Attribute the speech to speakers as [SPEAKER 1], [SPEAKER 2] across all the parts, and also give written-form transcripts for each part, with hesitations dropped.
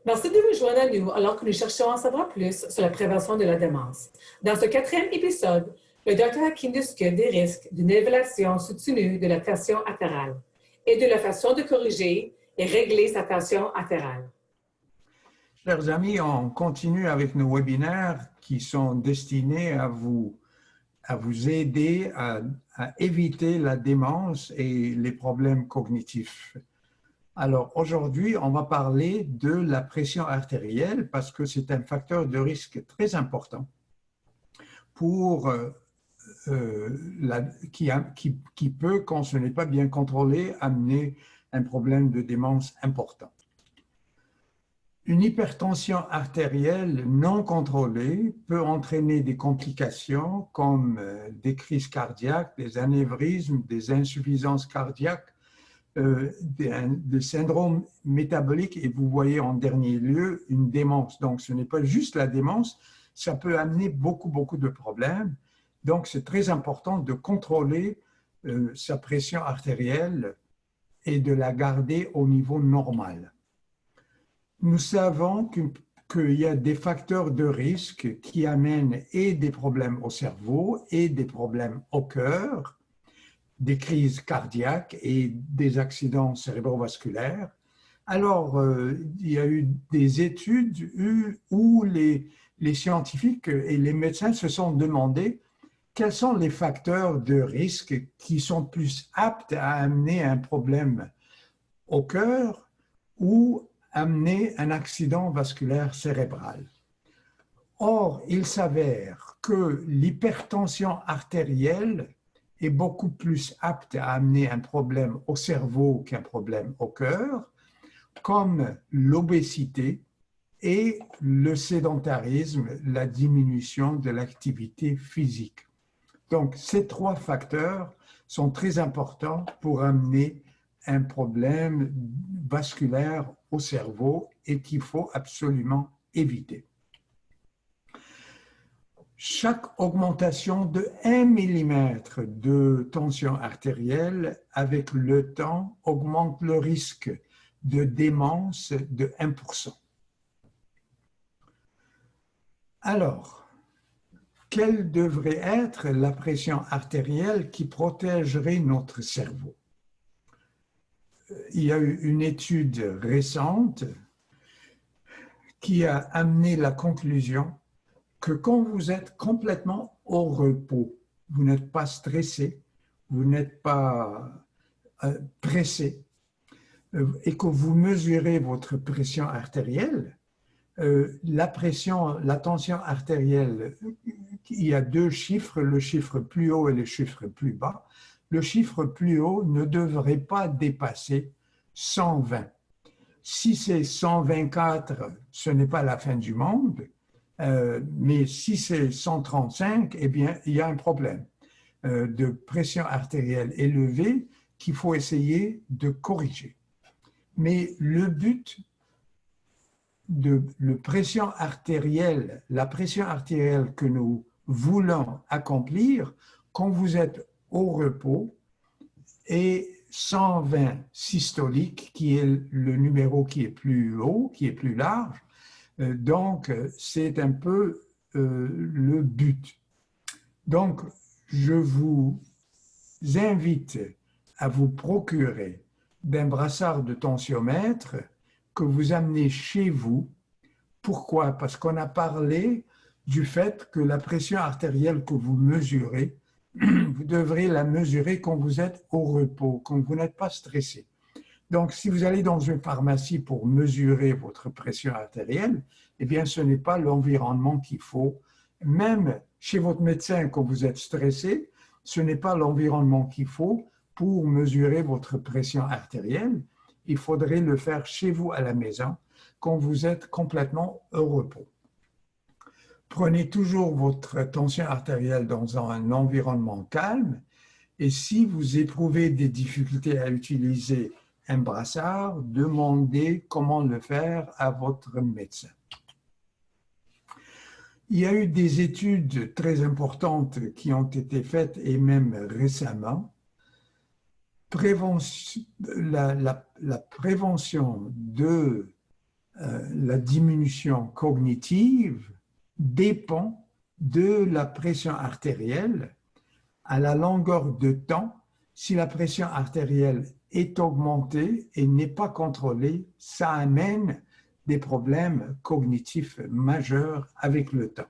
[SPEAKER 1] Merci de vous joindre à nous alors que nous cherchons à en savoir plus sur la prévention de la démence. Dans ce quatrième épisode, le Dr Hakim discute des risques d'une évaluation soutenue de la tension artérielle et de la façon de corriger et régler sa tension artérielle.
[SPEAKER 2] Chers amis, on continue avec nos webinaires qui sont destinés à vous aider à éviter la démence et les problèmes cognitifs. Alors aujourd'hui, on va parler de la pression artérielle parce que c'est un facteur de risque très important pour qui peut, quand ce n'est pas bien contrôlé, amener un problème de démence important. Une hypertension artérielle non contrôlée peut entraîner des complications comme des crises cardiaques, des anévrismes, des insuffisances cardiaques, des syndromes métaboliques et vous voyez en dernier lieu une démence. Donc ce n'est pas juste la démence, ça peut amener beaucoup de problèmes. Donc c'est très important de contrôler sa pression artérielle et de la garder au niveau normal. Nous savons qu'il y a des facteurs de risque qui amènent et des problèmes au cerveau et des problèmes au cœur, des crises cardiaques et des accidents cérébrovasculaires. Alors, il y a eu des études où les scientifiques et les médecins se sont demandé quels sont les facteurs de risque qui sont plus aptes à amener un problème au cœur ou amener un accident vasculaire cérébral. Or, il s'avère que l'hypertension artérielle est beaucoup plus apte à amener un problème au cerveau qu'un problème au cœur, comme l'obésité et le sédentarisme, la diminution de l'activité physique. Donc, ces trois facteurs sont très importants pour amener un problème vasculaire au cerveau et qu'il faut absolument éviter. Chaque augmentation de 1 mm de tension artérielle avec le temps augmente le risque de démence de 1%. Alors, quelle devrait être la pression artérielle qui protégerait notre cerveau? Il y a eu une étude récente qui a amené la conclusion que quand vous êtes complètement au repos, vous n'êtes pas stressé, vous n'êtes pas pressé, et que vous mesurez votre pression artérielle, la tension artérielle, il y a deux chiffres, le chiffre plus haut et le chiffre plus bas. Le chiffre plus haut ne devrait pas dépasser 120. Si c'est 124, ce n'est pas la fin du monde, mais si c'est 135, eh bien, il y a un problème de pression artérielle élevée qu'il faut essayer de corriger. Mais le but de la pression artérielle que nous voulons accomplir, quand vous êtes au repos, est 120 systolique, qui est le numéro qui est plus haut, qui est plus large. Donc, c'est un peu le but. Donc, je vous invite à vous procurer d'un brassard de tensiomètre que vous amenez chez vous. Pourquoi? Parce qu'on a parlé du fait que la pression artérielle que vous mesurez, vous devrez la mesurer quand vous êtes au repos, quand vous n'êtes pas stressé. Donc, si vous allez dans une pharmacie pour mesurer votre pression artérielle, eh bien, ce n'est pas l'environnement qu'il faut. Même chez votre médecin, quand vous êtes stressé, ce n'est pas l'environnement qu'il faut pour mesurer votre pression artérielle. Il faudrait le faire chez vous à la maison, quand vous êtes complètement au repos. Prenez toujours votre tension artérielle dans un environnement calme et si vous éprouvez des difficultés à utiliser un brassard, demandez comment le faire à votre médecin. Il y a eu des études très importantes qui ont été faites et même récemment. La prévention de la diminution cognitive dépend de la pression artérielle à la longueur de temps. Si la pression artérielle est augmentée et n'est pas contrôlée, ça amène des problèmes cognitifs majeurs avec le temps.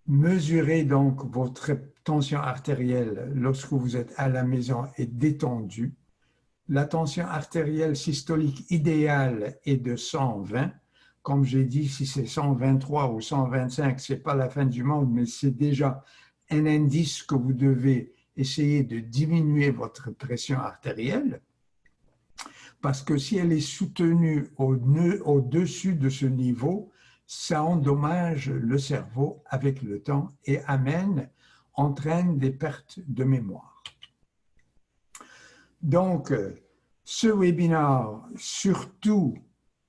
[SPEAKER 2] Mesurez donc votre tension artérielle lorsque vous êtes à la maison et détendu. La tension artérielle systolique idéale est de 120. Comme j'ai dit, si c'est 123 ou 125, ce n'est pas la fin du monde, mais c'est déjà un indice que vous devez essayer de diminuer votre pression artérielle. Parce que si elle est soutenue au-dessus de ce niveau, ça endommage le cerveau avec le temps et entraîne des pertes de mémoire. Donc, ce webinaire, surtout,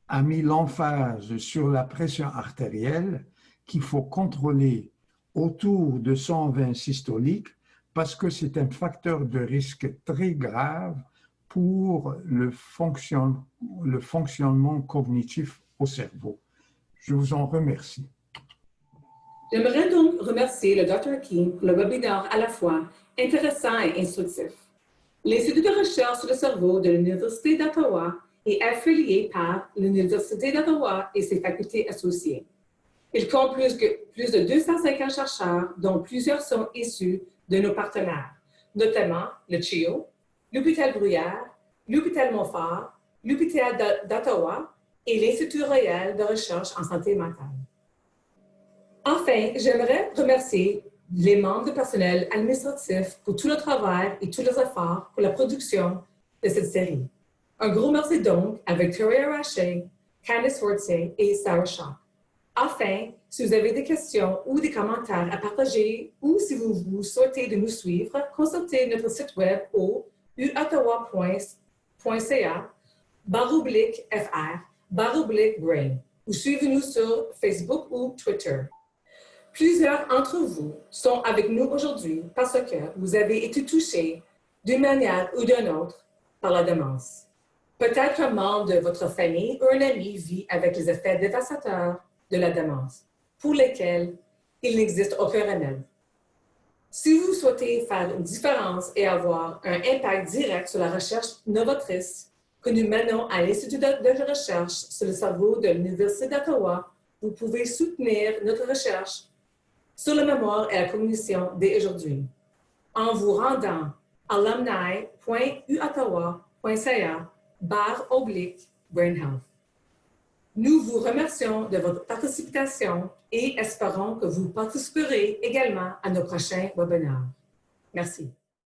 [SPEAKER 2] a mis l'emphase sur la pression artérielle qu'il faut contrôler autour de 120 systoliques parce que c'est un facteur de risque très grave pour le fonctionnement cognitif au cerveau. Je vous en remercie.
[SPEAKER 1] J'aimerais donc remercier le Dr. Hakim pour le webinaire à la fois intéressant et instructif. L'Institut de recherche sur le cerveau de l'Université d'Ottawa est affilié par l'Université d'Ottawa et ses facultés associées. Il compte plus de 250 chercheurs, dont plusieurs sont issus de nos partenaires, notamment le CHIO, l'Hôpital Bruyère, l'Hôpital Montfort, l'Hôpital d'Ottawa et l'Institut royal de recherche en santé mentale. Enfin, j'aimerais remercier les membres du personnel administratif pour tout le travail et tous les efforts pour la production de cette série. Un gros merci donc à Victoria Rache, Candice Fortier et Sarah Shaw. Enfin, si vous avez des questions ou des commentaires à partager ou si vous souhaitez de nous suivre, consultez notre site web au uottawa.ca/fr/brain ou suivez-nous sur Facebook ou Twitter. Plusieurs d'entre vous sont avec nous aujourd'hui parce que vous avez été touchés d'une manière ou d'une autre par la démence. Peut-être un membre de votre famille ou un ami vit avec les effets dévastateurs de la démence, pour lesquels il n'existe aucun remède. Si vous souhaitez faire une différence et avoir un impact direct sur la recherche novatrice que nous menons à l'Institut de recherche sur le cerveau de l'Université d'Ottawa, vous pouvez soutenir notre recherche sur la mémoire et la cognition dès aujourd'hui en vous rendant à alumni.uottawa.ca/brain health. Nous vous remercions de votre participation et espérons que vous participerez également à nos prochains webinaires. Merci.